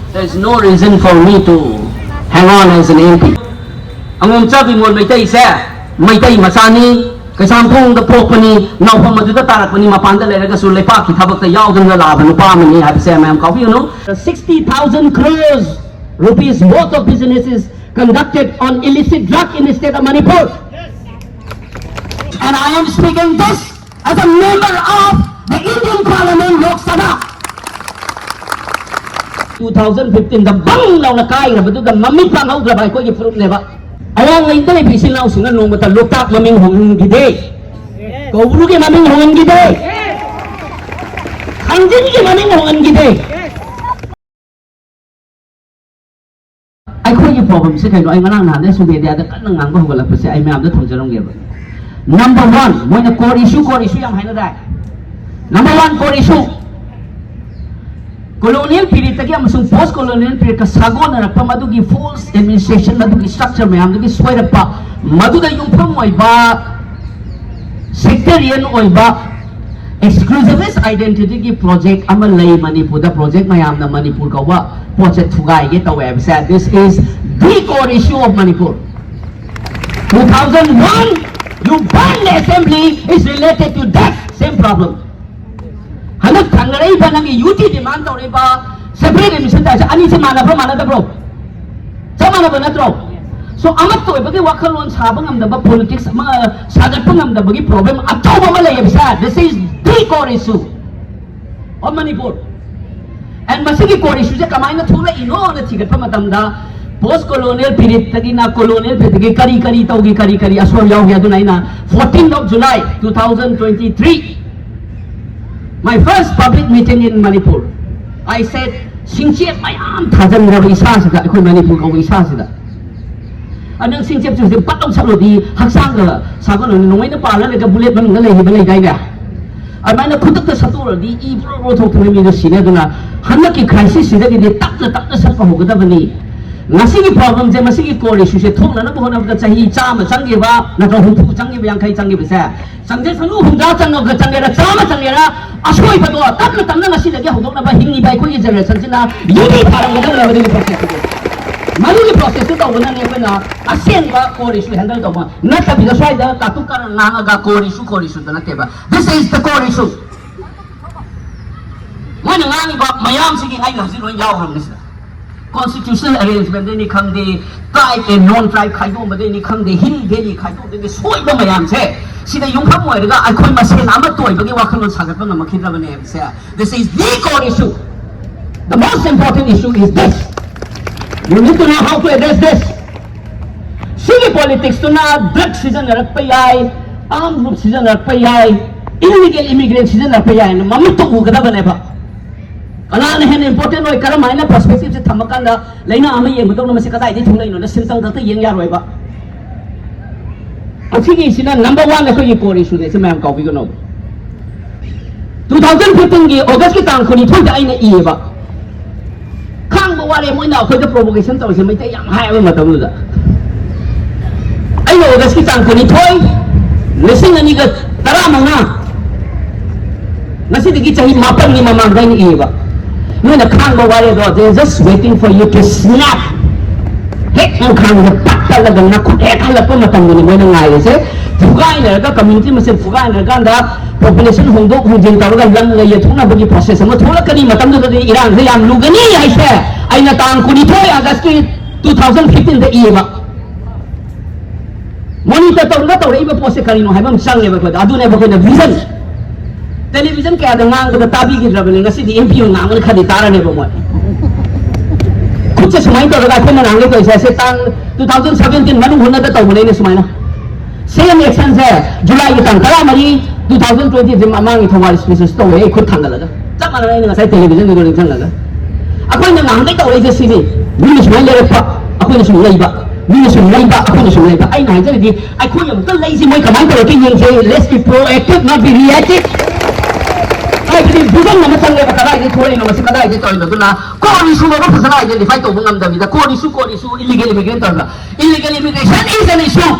There's no reason for me to hang on as an MP. Angom cha Bimol Maitai se Maitai Masani Kasampong the Popani now from Maduda Tarakani Mapanda Lega Sulepaki Tabak the Yaudun the Lab and Upamani have say ma'am coffee, you know. 60,000 crores rupees worth of businesses conducted on illicit drug in the state of Manipur. And I am speaking this as a member of the Indian Parliament Lok Sabha. 2015 the bang law na kai na batu the mamit pang hau drabay ko i-proof neba. Awang ngayon tayo pisil na usungan nung mata loktak maming hongin gide. Kauru ke maming hongin gide. Hangjin ke maming hongin gide. Ay ko yung problem sa kayo ay manang natin so dia ada kan nang ko wala pa siya ay may amda thongjarong geba. Number 1, mo na core issue yang hai na dai. Number 1 core issue. Colonial period tagi amasung post colonial period ka sago na rakpa madugi false administration madugi structure may amdugi sway rakpa maduga yung pamoi ba sectarian oi ba exclusivist identity ki project amalay Manipur the project mayam na Manipur ka wa project thugay ge ta website. This is the core issue of Manipur. 2001 you banned the assembly is related to that same problem. Hanak thangaray ba nang UT demand tawre ba separate admission ta ani se mana da bro sa mana ba na tro so amat to bagi wakalon sabang am da ba politics ma sagat pang am da bagi problem ato ba malay bisa. This is the core issue of Manipur and masigi core issue je kamay na thula ino na thigat pa matam da post colonial period tagi na colonial period tagi kari tawgi aswa yaw ya dunay na 14th of July 2023 my first public meeting in Manipur. I said, "Singchep mayam thajan rabi isa sida, ikoi Manipur kau isa sida." Anang singchep tu sih patong sablo di haksang ke, sagon nungay na pala lega bullet man ngalay hibalay gaya. Armai na kutak ta satu di ibro thok tu mi do sine do na hanak ki crisis sida di tak na sat pa hogada bani. Ngasi ki problem je masi ki core issue se thok na na bohna da chahi cham changi ba na to humpu changi ba yang khai changi ba sa. Sangje sanu humda chang no ga changi ra chama changi ra asoi pa do tak na ngasi lagi hodok na ba hingi ba ko ye generation sina yuni parang ga la ba process malu ni process to wala ne na asen ba core issue handle do ma na ta bi da swai da ta tu kar na ga core issue da na te ba. This is the core issue. Mana ngani ba mayam sige ai la zero yaw ram ni constitutional arrangement de ni khang de tribe and non tribe khai do ma de ni khang de hill de ni khai do de soi ba mayam che sida yung kham moi ga ai khoi ma se na ma toi ba ge wa khang sagat ba ma khidra ba ne se. This is the core issue. The most important issue is this. You need to know how to address this. Sige politics to na drug season rak pa yai armed group season rak pa yai illegal immigrant season rak pa yai na mamit to ga da ba ne ba. Kala na hen important oi karam ai na perspective se thamakan da leina ama yeng butong na masi kadai di thulai no na sintang ka yeng ya roi ba. Achigi sina number 1 na ko ye core issue ne se mam copy ko no 2015 gi August ki tang khoni thoi da ai na i ba khang ba wale moi na khoi da provocation taw se mai te yang hai ba matam da ai no August ki tang khoni thoi lesing ani ga tara mangna nasi digi chahi mapan ni mamang dai ni i ba. No na khang ba wale do they just waiting for you to snap. Hek ang khang na patalaga na kung ekala pa matam ni mo na ngai se fugay na ga community masin fugay na ga population hongdok hongjing tawga lang la ye thuna bagi process mo thola kani matam do de Iran se yam lugani ai se ai na tang kuni thoi August ki 2015 de i ba monitor tawga tawre iba process kani no haibam sang le ba ko adu ne ba ko na vision television kaya ada ngang kata tabi kita beli ngasih di MP ngang mereka di taran ya pemuat. Kucing semua itu ada apa yang nangis tu saya setang 2017 mana guna dah tahu boleh ni semua na. Same action saya Julai kita kalau mari 2020 jam amang itu waris bisnis tu ikut tanggal ada. Tak mana ini saya television itu orang tanggal. Aku yang ngang tahu aja sini. Ini semua lepas aku ini semua lepas. Ini semua lepas aku ini semua lepas. Ai nak jadi aku yang tu lazy moi kemana kalau kita yang saya let's be proactive not be reactive. Jadi bukan nama sangat kata ini thoi nama sekadai itu itu na core issue apa pasal ini fight to bungam dah. Core issue illegal immigration tu lah. Illegal immigration is an issue.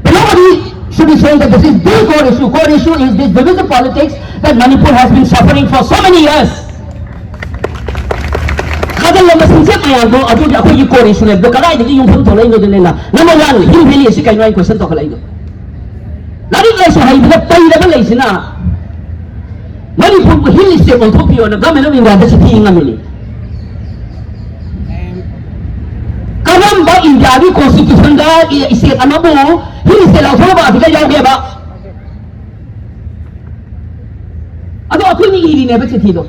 Nobody should be saying that this is the core issue. Core issue is this divisive politics that Manipur has been suffering for so many years. lama singse mayam do adu di akoi core issue le do kalai de yung phom tholai no de na number 1 hill valley si kai noi question to kalai do lari lai so hai bla pai da lai sina Manipur hill state on top na government of India da si ngamili karam ba India di constitution da state amabu hill state la thoba ba ka yaw ge ba ado akoi ni iri ne ba chi do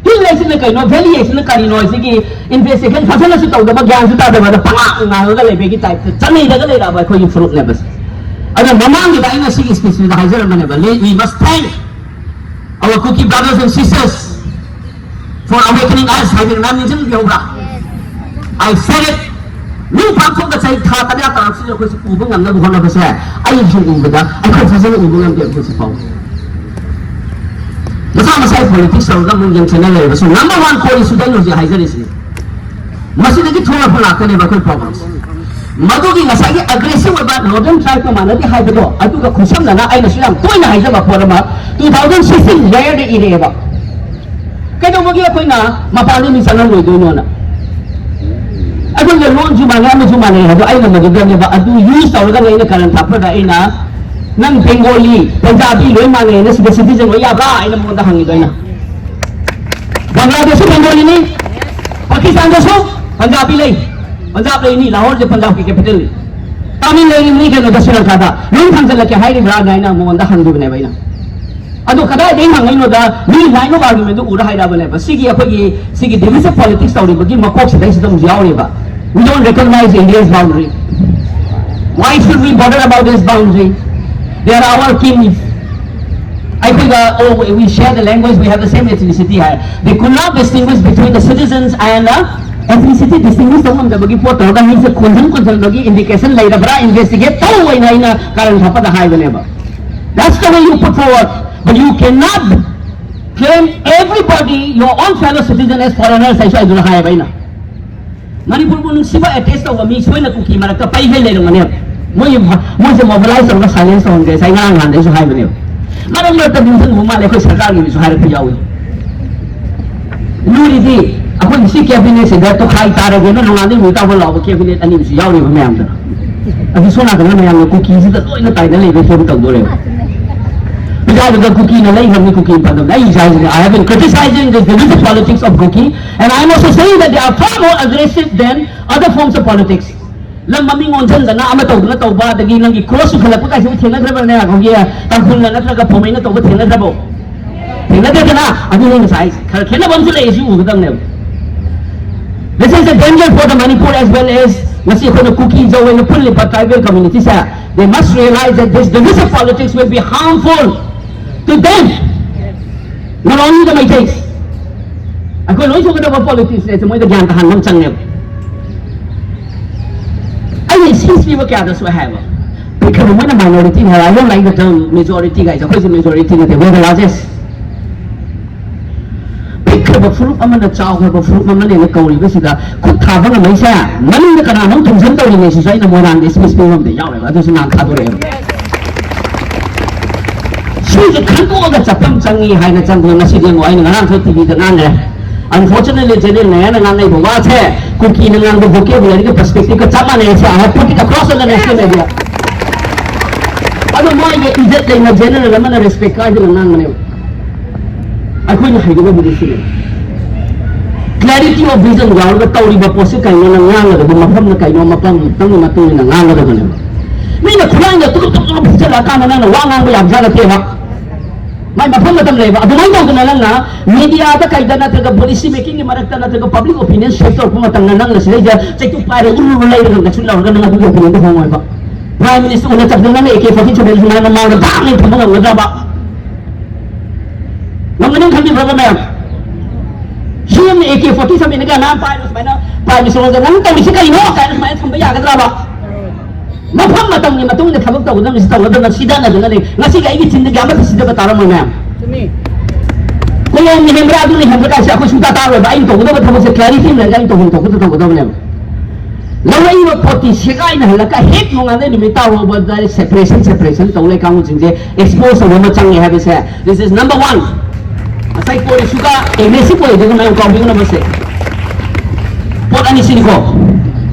hill lesson na kai no valuation na kari no sigi investigation fasana su tau da ba gyan su ta da ba pa nga ga le be ki type chanai da ga le da ba khoi fruit ne bas ada mamang da ina sigi species da hajar mane ba we must thank our Kuki brothers and sisters for awakening us having management yoga I said it ni pa ko da sai tha ta da ta su ko su bu ngam na bu na ba sa ai ju bu da ai ko sa sa bu ngam de ko su pa Masama politics or the Mungan channel. So number 1 core is Sudan was the Heiser is Masiki Tora Pulaka never problems. Madugi Masaki aggressive about Northern Tribe Manati Hyderabad. I took a Kusam Nana I was young, Toina Hyderabad Porama, 2016 rare the Ireva. Kadamogia Puna, Mapani is another Dunona. I don't know Jumana Jumane, I don't know the I do use our current Tapra in Nang Bengali, Punjabi, Lemane, and the citizen of Yaba, and the Hangidana. Bangladesh, Bengali, Pakistan, Punjabi, Punjabi, Lahore, the Punjabi capital. Tamil Lake and the National Kata, no comes like a hiding Radina, on the Handu Nevana. Ado Kada, they hang in the new line of argument to Udahida Vaneva, Sigi Apagi, Sigi divisive politics, or the Makox, Yauriba. We don't recognize India's boundary. Why should we bother about this boundary? They are our kings. I think we share the language, we have the same ethnicity here. They could not distinguish between the citizens and ethnicity. Distinguish them from the bagi photo. That means the kunjang indication later, investigate. That's the way you put forward. But you cannot claim everybody, your own fellow citizen as foreigners. I do not have Manipur will see a taste of a mix when a cookie maraka pay later. Once you mobilize the silence on this, I know and there's a high value. Madam Martin Muma, like Sakari is high Piawi. Nudity, I couldn't see cabinet that to high Taragan and without a law of cabinet and it's Yawi member. And it's one of the cookies that go in the title before the Dore. Because the cookie in a lane of the cookie, but I have been criticizing the divisive politics of cookie, and I'm also saying that they are far more aggressive than other forms of politics. Lamaming on the Namato, not over the Gilangi cross of the Puka, Tenagrava, Tankuna, Natraka, Pomena, over Tenagrabo. Tenagana, I mean, size. Kalkana is you with them. This is a danger for the Manipur as well as Nasi for the cookies or in the Pulipa tribal communities. They must realize that this divisive politics will be harmful to them. Not only the Maites. I could also talk about politics, it's more the Gantahan Channel. Since we were gathered to have because when a minority, I don't like the term majority guys, of course the majority that they were the largest. Pick up a fruit among the child of a fruit among the Kori visitor could cover a Mesa, money the Canano to Central Nations, I know more than this Miss of the Yawa, that is not Cadore. She's a couple of the Chapam Changi, Hina Changu, Nasidian wine, and answer to be the Nanda. Unfortunately, General Nan and I was here, cooking and the vocabulary perspective. I have put it across on the national media. I don't know why is that in a general amount of respect. I couldn't hide over this. Clarity of vision, while the Tauri Baposica and Nanga, the Maham Kaino Mapam, Tamatu and Nanga. Mean a crying the truth of the Lakan and one angle of Zalateva. My Mahometan labor, I don't know the Nalana, media, the Kaidana, the policy making the Maratana, the public opinion, shift of Pumatanga, take to fire a little later than the Chula. Prime Minister on the Tabidabani, AK-47 is not amount of damage to Mona with Raba. Nothing can be brother man. She and the AK-47 again, I'm Prime Minister on the Nanta, which I know, and my from the Yagadaba. Mapamatang ni matong na tabag tawo ng istaw na sida na doon na siga igit hindi gamit sida batara mo na. Kung yung membrado ni Hamza kasi ako suta taro ba ito ko dapat mo sa clarity na ganito ko daw na. Laway mo poti siga na halaka hit mo nga ni mitaw mo ba separation tawlay ka mo jinje expose mo chang have is this is number 1. Aside po suga MSC po ito na yung combing na base. Pot ani siniko.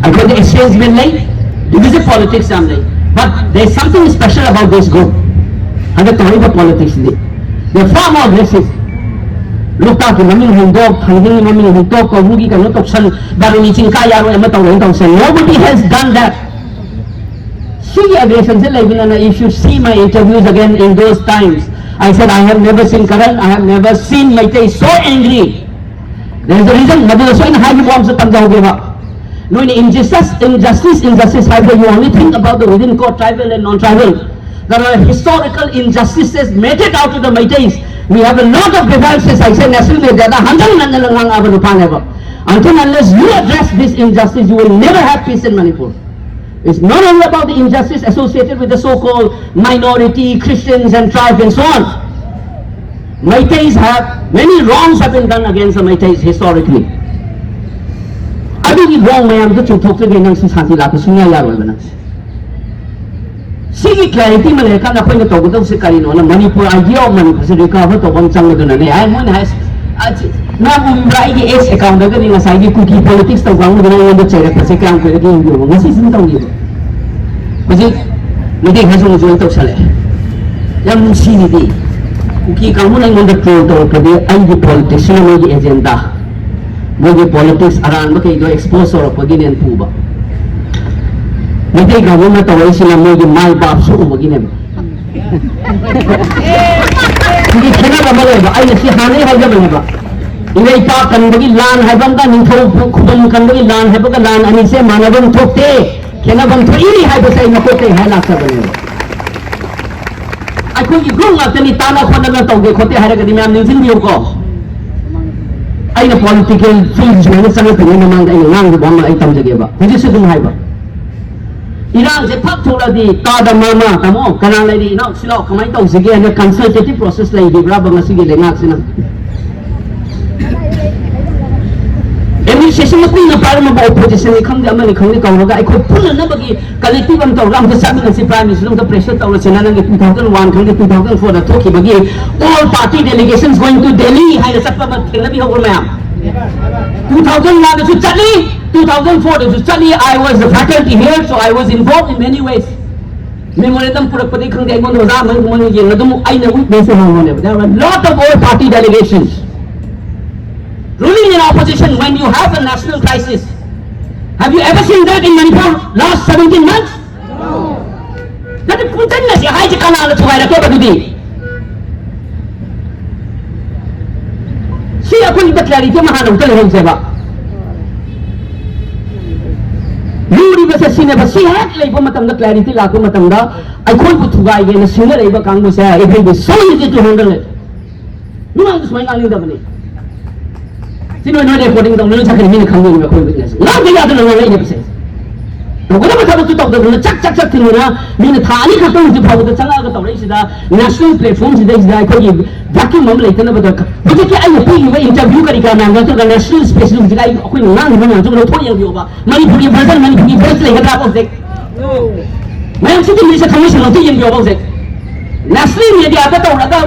I got the exchange men lay. Divisive politics am lay. But there's something special about this group. And the Tory politics they're far more aggressive. Look at the maming hindok, hanging maming hindok, or Rugi can look up son, Baroniching Kaya, nobody has done that. See aggression, if you see my interviews again in those times, I said I have never seen Karan, I have never seen Maitei so angry. There is a reason, Madhu so in high bombs that comes out. No, in injustice, you only think about the within court, tribal and non-tribal. There are historical injustices meted out to the Maiteis. We have a lot of grievances. I say national media, until unless you address this injustice, you will never have peace in Manipur. It's not only about the injustice associated with the so-called minority, Christians and tribes and so on. Maiteis have, many wrongs have been done against the Maiteis historically. I think wrong may have to talk to the see clarity man kan akoy na togo si karino na Manipur idea of Manipur sa recover to bang chang na ni ay mo na has na umrai gi es account ga ni ngasai gi cookie politics to bang na yung chere kasi kan ko gi yung ngasi sin tong gi kasi hindi ha so join to sale yang si ni di cookie ka mo na yung control to kadi ay gi politics na mo gi agenda mo gi politics aran ba kay do expose or pagin yan po ba. Hindi ka mo nataway sila mo yung may babso o mag-inim. Hindi kinakabala ba? Ay, nasihanay hay naman ba? Inay pa kan bagi Laan hay bang ka, nintong kubang kan bagi Laan hay bang ka Laan anise, manabang tokte, kinabang tuiri hay ba sa inakote, hay laksa ba niyo? Ay, kung iglong nga, tanitala ko na lang tawag, kote hay na kadimiyam ng sindiyo ko. Ay, na political fields, may nasangat pa niya naman kayo nga, ba mga itam sa ba? Hindi sa hay ba? Irang se thak thola di kada mama tamo kana lai di no silo kamai tau sige na consultative process lai di bra bang sige le ngak sina administration must be na para ma opposition ni khang ama ni khang ni kaw ga ai khoi phun na bagi collective am tau ram da sabi na si prime minister the pressure tau la chena na 2001 khang 2004 da thoki bagi all party delegations going to Delhi hai na satpa ma thengna bi ho ma 2001 to Chali 2004 to Chali I was the faculty here so I was involved in many ways memorandum purakpati khang dai mon roza man mon ye nadum ai na witness ho ne there were a lot of all party delegations ruling in opposition when you have a national crisis. Have you ever seen that in Manipur last 17 months? No. That is putan na si hai ji kana la chuai ra ke badudi si akun da clarity mahana utal hon se ba Luri ba sa sine ba si hat lai ba matam da clarity la ko matam da ai khoi bu thugai ge na singa lai ba kang bu sa ai be so easy to handle it nu ang smai ngang da bani sino no reporting da no chakri min khang ni ba khoi witness na ge ya da no lai ne ba se to ko ba ta tu ta da chak chak chak tin na min tha ani kha to ji phau da changa ga to lai sida national platform sida is da khoi vacuum mom lai tana ba da ba ke ai pi ba interview kari ka na ga to national space lu ji ai khoi ngang ni ba to lo thoi yang yo ba mani puri version mani puri version lai ga ba se मैं उसी दिन से थोड़ी सी होती है जो बात national media का तो लगा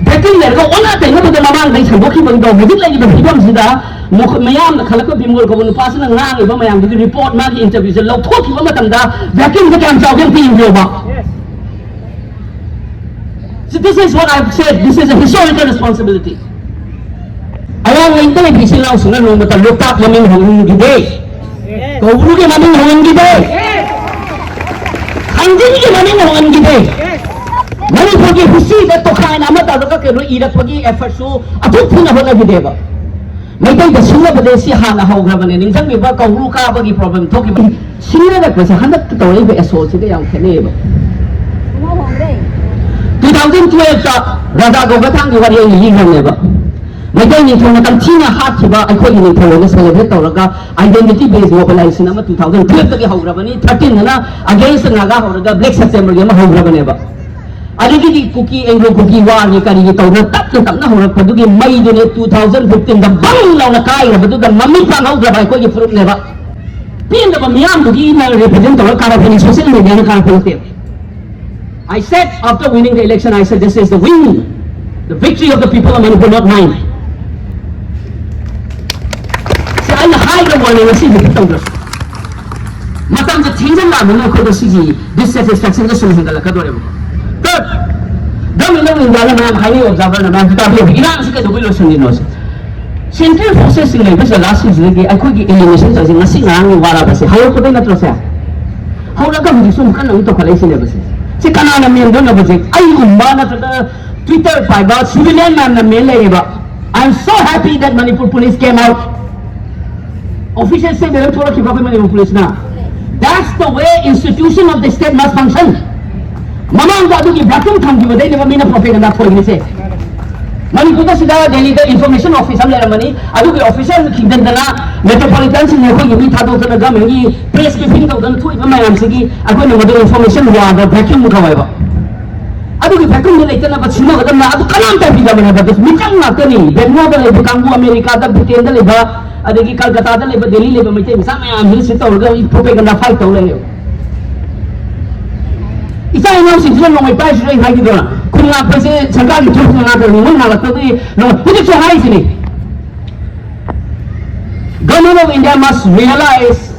बैटिंग लड़का ओना ते न बदला मांग नहीं संभव की बंदो मुझे लगी बंदी बम सीधा मयाम खलक बिमोल को बन पास ना ngang इबा मयाम दी रिपोर्ट मा की इंटरव्यू से लो थोक की मतम दा वैक्यूम का काम चाव पी यो बा So this is what I've said, this is a historical responsibility. Ayang wing to ni sila usunan no mata lokap maming hongin gide. Ko uru ke maming hongin gide. Hanjin ke maming hongin gide. Manipur ki husi da to khain amata da ke ro irak pagi effort so athuk thina hona gide ba. Mai tai da sura badesi hana hogra bane ningthang me ba ko uru ka ba ki problem thoki ba. Sira da ko sa hanak to le be asol se yang khane ba. 2012 ta raja gogathang ki wari yi ngamne ba mai dai ni thona kan thina hat ki ba ai khoi ni thona ne celebrate tawraga identity based mobilization ama 2012 ta ki hogra bani 13 na against naga horaga black september ge ma hogra bane ba ani ki cookie anglo cookie war ni kari ki tawna tap na horak padu ki mai du ne 2015 da bang law na kai ra badu da mami pa hogra ba khoi ki fruit ne ba pin da ba miam du ki na represent tawra kara phini social media na kara phini I said after winning the election, I said this is the win, the victory of the people of Manipur, not mine. See, I'm the high one in a city. Matam the things and Lamino could see dissatisfaction in the Lacador. Third, Domino in the Alaman, highly observant about Iran, the Willows and Dinos. Central forces in the last season, I could get eliminations as in a single Warabasi. How could they not say? How come you soon come to college syllabuses? Chikanana men don't know it. I am the Twitter by God, civilian man, the Malay. I'm so happy that Manipur police came out. Officials say they don't want to keep up with Manipur police now. That's the way institution of the state must function. Mamang Gadu ki vacuum tham ki they never mean a propaganda for you say. Manipur da sida Delhi the information office am lera mani adu ki official ki dandana metropolitan sin ko yimi thado kana ga mengi press briefing ka dan thui ma yam sigi akoi no the information wa the vacuum ka wa ba adu ki vacuum le itna ba chino ga na adu kalam ta bi da mana ba das mitang na tani bengo da le bukangu America da Britain da le ba adagi Calcutta da le ba Delhi le ba mai sa ma am hil sit or ga propaganda fight to le isa ino sin jin no mai pa shi hai gi do na kun na pa se sarkar ki thuk na da ni na la to di no kuch so hai sini government of India must realize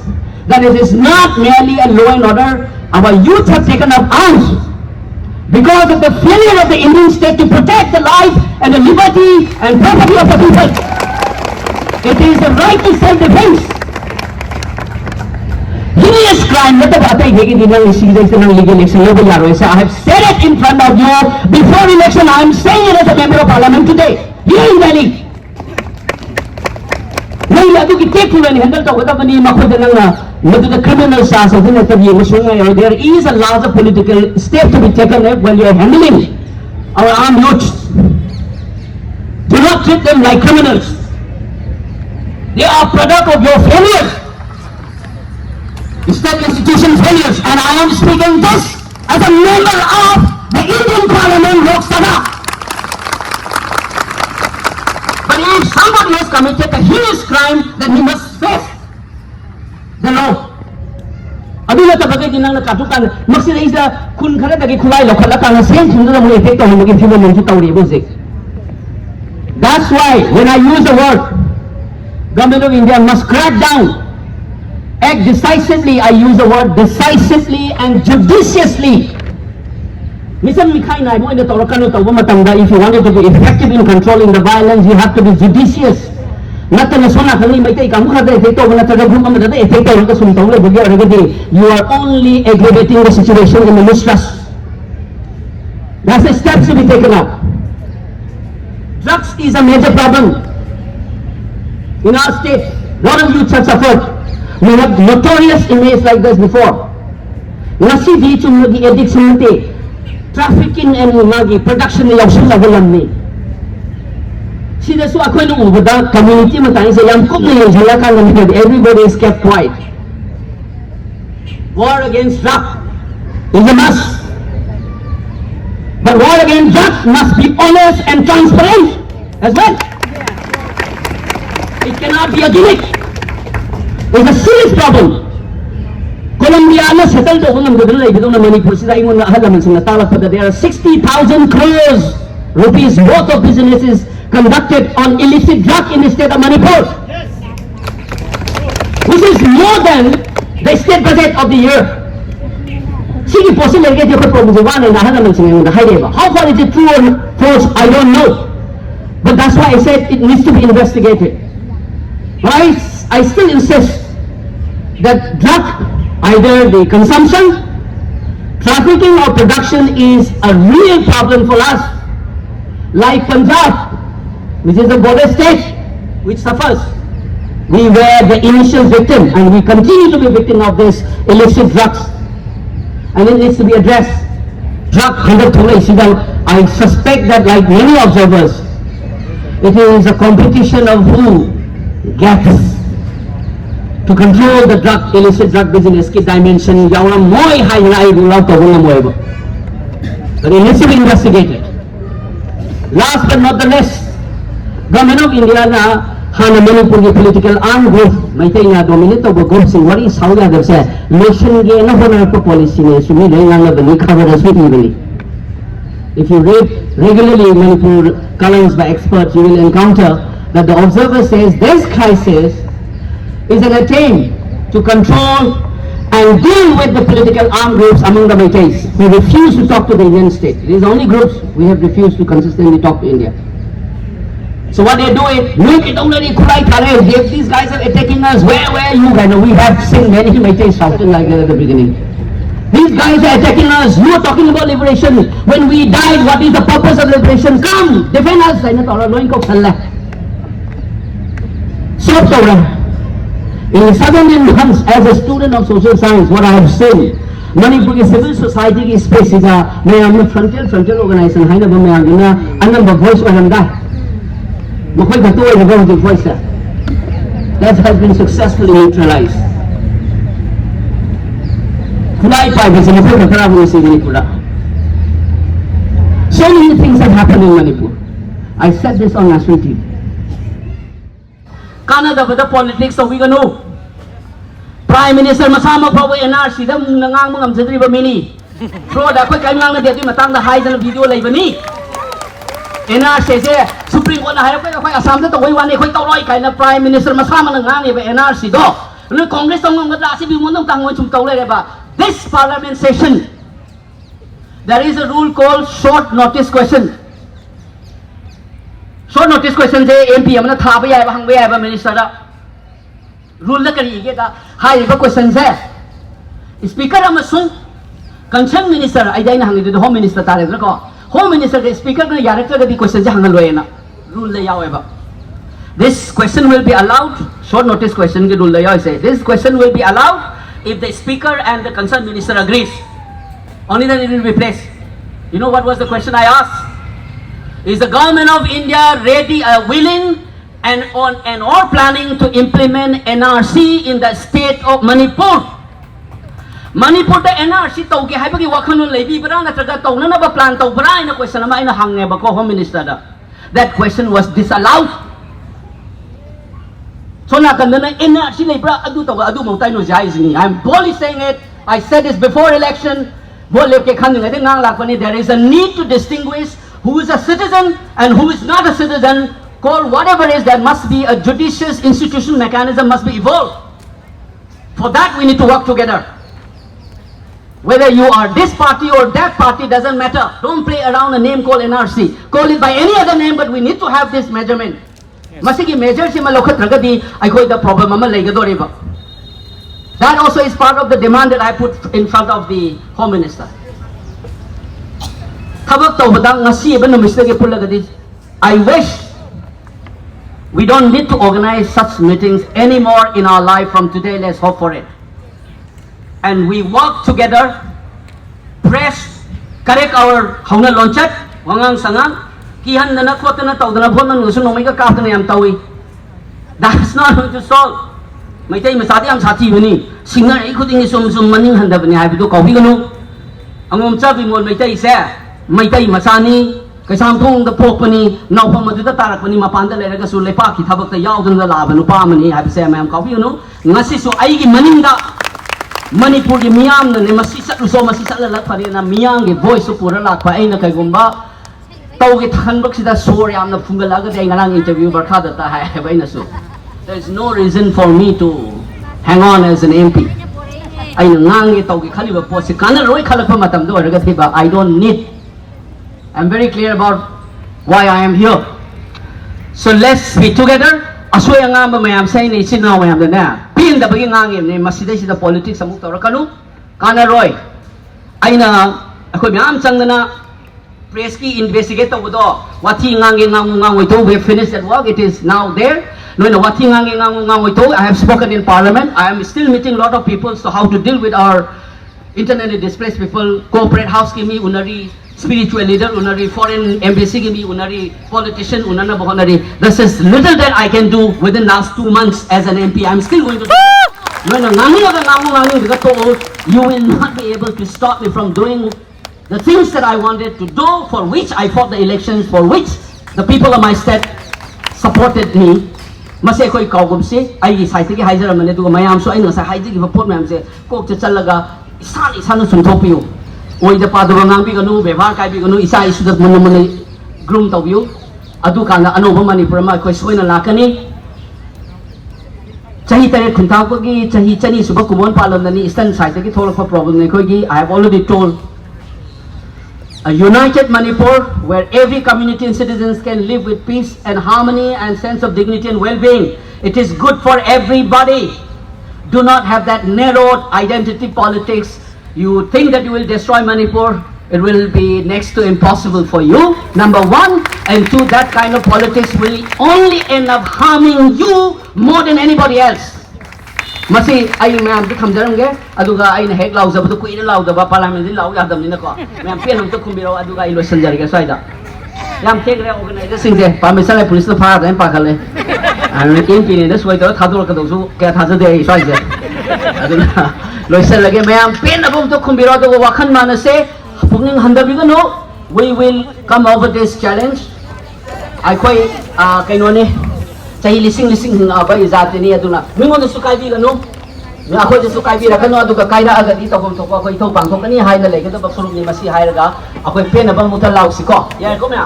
that it is not merely a law and order. Our youth have taken up arms because of the failure of the Indian state to protect the life and the liberty and property of the people. It is the right to self-defense. Heinous crime, not about legal election. I have said it in front of you before election. I am saying it as a member of parliament today, here in Delhi. The criminal charge there is a larger political step to be taken when you are handling our armed youths. Do not treat them like criminals. They are product of your failures, state institution failures, and I am speaking this as a member of the Indian Parliament Lok Sabha. But if somebody has committed a heinous crime, then he must face the law. Aduna tabagay din ang nakatukan. Magsila isa kun kara dagi kulay lo kala kana sen sundo na mo epekto mo maging fulo mo tawri bosik. That's why when I use the word government of India must crack down, act decisively, I use the word decisively and judiciously. Misan Mikhail na mo ina tawrakan to matanda, if you wanted to be effective in controlling the violence, you have to be judicious. Nothing is one thing. You are only aggravating the situation in the mistrust. That's the steps to be taken up. Drugs is a major problem in our state. A lot of youths have suffered. We have notorious images like this before. Nasi di chumagi addiction te trafficking and magi production yaushin level ni. So community everybody is kept quiet. War against drugs is a must. But war against drugs must be honest and transparent as well. It cannot be a gimmick. It's a serious problem. Colombia settled there are 60,000 crores rupees worth of businesses conducted on illicit drug in the state of Manipur, which is more than the state budget of the year. How far is it true or false? I don't know. But that's why I said it needs to be investigated. But I still insist that drug, either the consumption, trafficking or production is a real problem for us. Like Punjab, which is a border state which suffers. We were the initial victim and we continue to be victim of this illicit drugs. And it needs to be addressed. Drug I suspect that, like many observers, it is a competition of who gets to control the drug, illicit drug business dimension. But it needs to be investigated. Last but not the least, government of India na hana Manipur political armed group maitai na dominate of group sing wari sauya der se nation ge na hona ko policy ne sumi dai na bani khabar asmi bani. If you read regularly Manipur columns by experts, you will encounter that the observer says this crisis is an attempt to control and deal with the political armed groups among the Meiteis. We refuse to talk to the Indian state. It is only groups we have refused to consistently talk to India. So what they do is, look, it already if these guys are attacking us, where are you? And we have seen many Meiteis shouting like that at the beginning. These guys are attacking us. You are talking about liberation. When we died, what is the purpose of liberation? Come, defend us. So, in southern Indians, as a student of social science, what I have seen, Manipur civil society space is a frontier organization. Voice voice that has been successfully neutralized. So many things have happened in Manipur. I said this on national TV. Canada with the politics of Wiganu. Prime Minister Masama Power NRC, the Nangang Zedriba Mini. Throw the quick Kananga de Matanga hides and video like me. NRC says, Supreme Court, I have a sample to one kind of Prime Minister Masama Nangani NRC do. The Congress of Mangasi, we want to tell about this parliament session. There is a rule called short notice question. Short notice question say MP amna tha ba yai ba hang ba yai ba minister da rule la kari ge da hai ba question say speaker amasung concerned minister ai dai na hang de home minister ta re ko home minister the speaker na director the question ja hang loe na rule la yaw ba this question will be allowed short notice question ge rule la yaw say this question will be allowed if the speaker and the concerned minister agrees only then it will be placed. You know what was the question I asked? Is the government of India ready, willing and or planning to implement NRC in the state of Manipur? Manipur the NRC tauge hai bagi wakhanun leibi bara na traga tauna na ba plan tau bara ina question ama ina hangne ba ko home minister da. That question was disallowed. So na kandana NRC leibra adu tau adu mautai no jais ni. I'm boldly saying it. I said this before election. There is a need to distinguish who is a citizen and who is not a citizen. Call whatever it is, there must be a judicious institution mechanism must be evolved. For that we need to work together. Whether you are this party or that party doesn't matter. Don't play around a name called NRC. Call it by any other name, but we need to have this measurement. Masigi measure si malokhat ragadi ay koi the problem ama leigadoriba. That also is part of the demand that I put in front of the Home Minister. I wish we don't need to organize such meetings anymore in our life from today. Let's hope for it. And we work together, press, correct our hauna launchat, wangang sangang, kihan na nakota na tau na phone na nusun omega kap na yam tawi. That's not going to solve. May tayo masati ang sati yun singer ay kuting isum maning handa ba niya habi to kauhi gano ang umsabi mo may tayo may tayo masani kasampung the pork pani now pa maduda tarak pani mapanda lera ka sulay pa kitabak tayo yaw dun na laban pa mani habi siya may kauhi gano ngasi so ay maninda Manipur di miyam na ni masisat uso masisat lalat pa rin na miyang voice so pura lak pa ay na kay gumba tau gitahan bak sida sorry am na fungalaga tayo nga lang interview barkada ta hay bay na so. There's no reason for me to hang on as an MP. I don't need. I'm very clear about why I am here. So let's be together. Asway ang nga mayam say ni sinaw mayam na. Pin da bagi ngangim ni masiday sida politics amuk tawra kanu. Kana Roy. Ay na ako mayam sang na press ki investigate to do. Wati ngangin ngangoy to we finished that work. It is now there. I have spoken in Parliament. I am still meeting a lot of people so how to deal with our internally displaced people. Corporate house kimi unari spiritual leader unari foreign embassy kimi unari politician unana bohonari. This is little that I can do within last 2 months as an MP. I'm still going to do. You will not be able to stop me from doing the things that I wanted to do, for which I fought the elections, for which the people of my state supported me. Masay ko'y kaugumsi, ay isayti ki haizer amane dugo mayam so ay nasa haizer ki vapot mayam se kok chalaga isan suntopiyo. Oy da padro nang bi ganu bevar kai bi ganu isa isu dat mun groom tawiyo. Adu kana ano ba Manipur ma ko'y soy na lakani. Chahi tare khuntakogi chahi chani suba kumon palonani eastern side ki tholakpa problem ne kogi I have already told. A united Manipur where every community and citizens can live with peace and harmony and sense of dignity and well-being. It is good for everybody. Do not have that narrowed identity politics. You think that you will destroy Manipur, it will be next to impossible for you, number one. And two, that kind of politics will only end up harming you more than anybody else. Masi ay ma'am to khamjarange aduga ay na hek laujaba to kuina laudaba parliament din lau yadam ni ko ma'am pen to kumbiro aduga ay losan jarige saida yam thekre organization de permission lai police na pha da pa khale an in pin ne soi to thadul ka dosu ke thaja de sai je aduna losan lage ma'am pen abum to kumbiro to wakhan manase pungning handabi ga no we will come over this challenge ai koi kaino ne chahi lising hing aba izate ni aduna mingon su kai bi ganu mi akho je su kai bi rakano aduga kaira agadi to kom to ko to pang to kani haina lege to baksurum ni masi hairaga akoi pen abang mutal law siko ya ko mya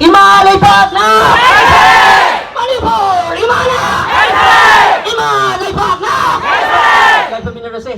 imalai patna manipur imana imalai patna kai pa minara se